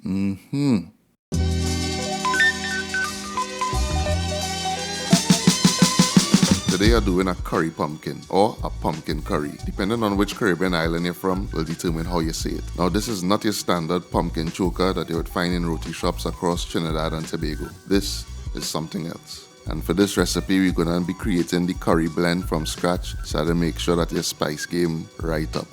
Mmhmm. Today you're doing a curry pumpkin or a pumpkin curry. Depending on which Caribbean island you're from will determine how you say it. Now this is not your standard pumpkin choker that you would find in roti shops across Trinidad and Tobago. This is something else. And for this recipe we're going to be creating the curry blend from scratch, so to make sure that your spice game right up.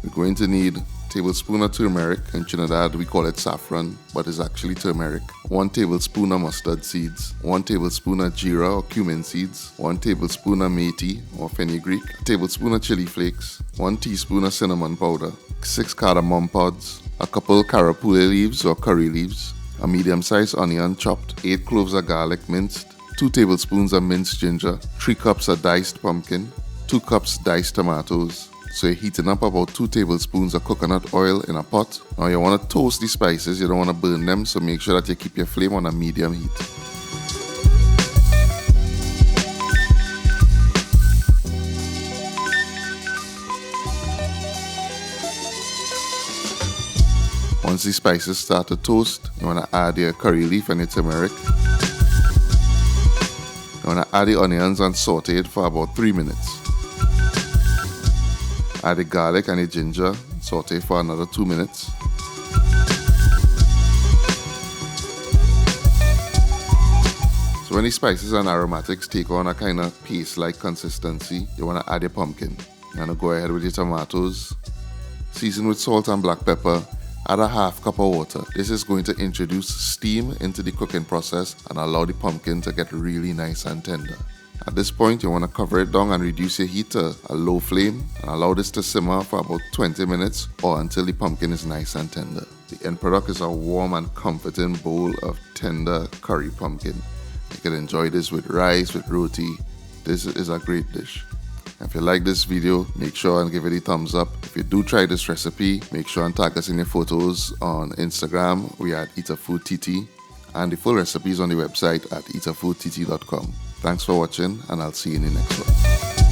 We're going to need a tablespoon of turmeric. In Trinidad we call it saffron, but it's actually turmeric. 1 tablespoon of mustard seeds, 1 tablespoon of jeera or cumin seeds, 1 tablespoon of methi or fenugreek, a tablespoon of chili flakes, 1 teaspoon of cinnamon powder, 6 cardamom pods, a couple carapule leaves or curry leaves, a medium-sized onion chopped, 8 cloves of garlic minced, 2 tablespoons of minced ginger, 3 cups of diced pumpkin, 2 cups diced tomatoes. So you're heating up about 2 tablespoons of coconut oil in a pot. Now you want to toast the spices, you don't want to burn them, so make sure that you keep your flame on a medium heat. Once the spices start to toast, you want to add your curry leaf and your turmeric. You want to add the onions and saute it for about 3 minutes. Add the garlic and the ginger, saute for another 2 minutes. So when the spices and aromatics take on a kind of paste-like consistency, you want to add your pumpkin. You're going to go ahead with your tomatoes, season with salt and black pepper, add a half cup of water. This is going to introduce steam into the cooking process and allow the pumpkin to get really nice and tender. At this point, you want to cover it down and reduce your heat to a low flame and allow this to simmer for about 20 minutes or until the pumpkin is nice and tender. The end product is a warm and comforting bowl of tender curry pumpkin. You can enjoy this with rice, with roti. This is a great dish. If you like this video, make sure and give it a thumbs up. If you do try this recipe, make sure and tag us in your photos on Instagram. We are at eatahfood, and the full recipe is on the website at eatahfoodtt.com. Thanks for watching, and I'll see you in the next one.